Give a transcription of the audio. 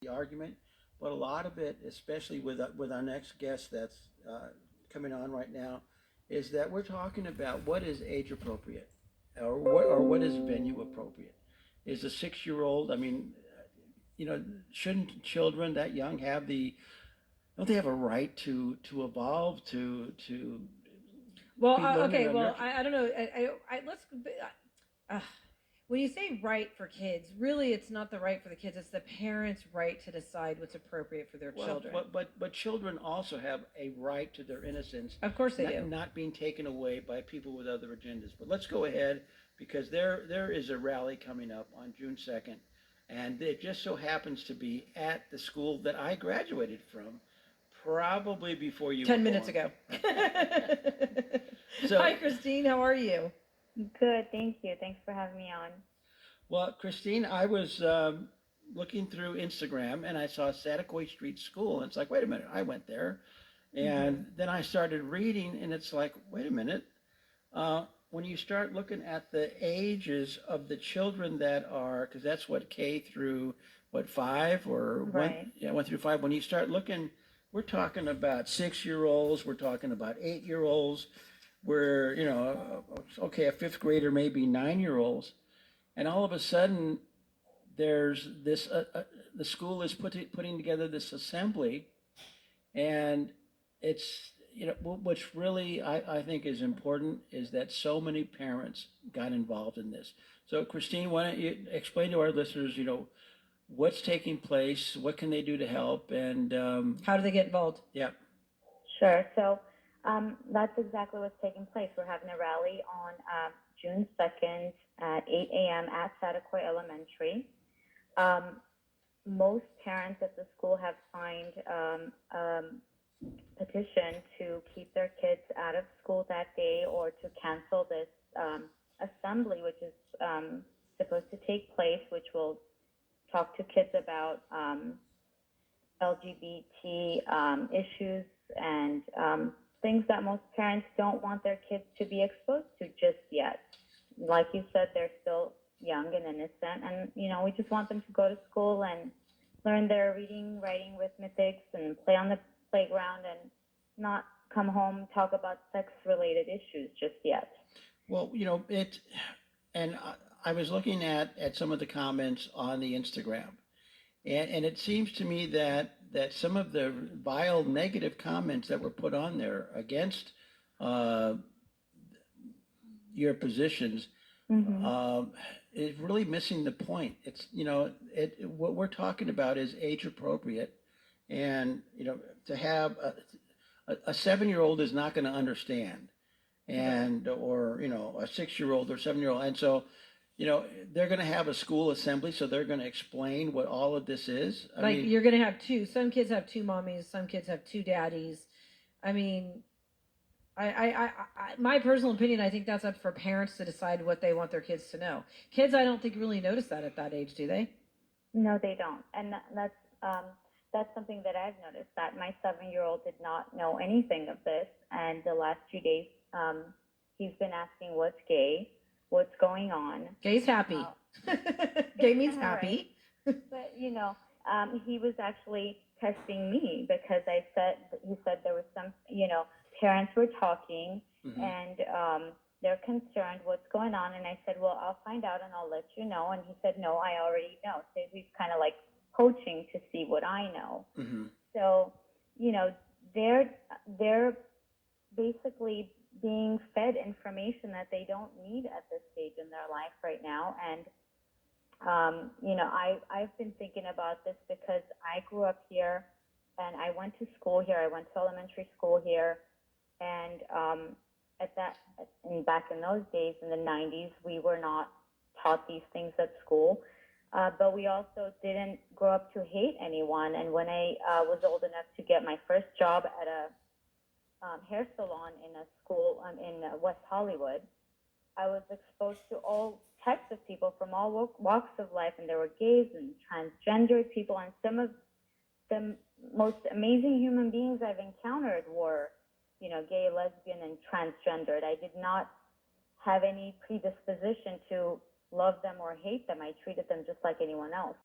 the argument, but a lot of it, especially with our next guest that's coming on right now, is that we're talking about what is age appropriate, or what is venue appropriate. Is a 6 year old? I mean, shouldn't children that young have the don't they have a right to evolve to Well, be learned okay. and Well, nurtured? I don't know. Let's. Uh, when you say right for kids, really, it's not the right for the kids. It's the parents' right to decide what's appropriate for their Well, children. but children also have a right to their innocence, Of course, they do. not being taken away by people with other agendas. But let's go ahead because there is a rally coming up on June 2nd, and it just so happens to be at the school that I graduated from, probably before you were 10 minutes born. ago. So, Hi, Christine. How are you? Good, thank you. Thanks for having me on. well, Christine, I was looking through Instagram and I saw Saticoy Street School, and it's like, wait a minute, I went there. And Hmm. then I started reading, and it's like, wait a minute. When you start looking at the ages of the children that are, because that's what K through what 5 or one, Right. yeah, 1 through 5. When you start looking, we're talking about 6 year olds. We're talking about 8 year olds. We're okay, a fifth grader, maybe 9 year olds, and all of a sudden there's this. The school is putting together this assembly, and it's what's really I think is important is that so many parents got involved in this. So Christine, why don't you explain to our listeners, what's taking place, what can they do to help, and How do they get involved? yeah. Sure. So that's exactly what's taking place. We're having a rally on June 2nd at 8 a.m. at Saticoy Elementary. Um, Most parents at the school have signed petition to keep their kids out of school that day or to cancel this assembly, which is supposed to take place, which will talk to kids about LGBT issues and things that most parents don't want their kids to be exposed to just yet. Like you said, they're still young and innocent, and we just want them to go to school and learn their reading, writing, arithmetics, and play on the playground, and not come home talk about sex-related issues just yet. Well, and I was looking at some of the comments on the Instagram, and it seems to me that some of the vile negative comments that were put on there against uh, your positions Mm-hmm. um, is really missing the point. It's what we're talking about is age appropriate, and to have a 7 year old is not going to understand, Right. and or a 6 year old or 7 year old, and so they're going to have a school assembly, so they're going to explain what all of this is. I Like, mean, you're going to have two. Some kids have two mommies, some kids have two daddies. I mean, my personal opinion, I think that's up for parents to decide what they want their kids to know. Kids, I don't think really notice that at that age, do they? No, they don't, and that's something that I've noticed that my 7-year-old did not know anything of this, and the last 2 days, he's been asking what's gay, what's going on. Gay's happy. Uh, Gay means right. happy. But he was actually testing me because he said there was some, parents were talking mhm. and they're concerned what's going on, and I said, well, I'll find out and I'll let you know. And he said, no, I already know. So he's kind of like poaching to see what I know. Hmm. So you know they're they're basically being fed information that they don't need at this stage in their life right now. And I've been thinking about this because I grew up here and I went to school here. I went to elementary school here, and at that, and back in those days in the 90s, we were not taught these things at school. But we also didn't grow up to hate anyone. And when I was old enough to get my first job at a hair salon in a school in West Hollywood, I was exposed to all types of people from all walks of life, and there were gays and transgendered people, and some of the most amazing human beings I've encountered were, gay, lesbian, and transgendered. I did not have any predisposition to love them or hate them. I treated them just like anyone else.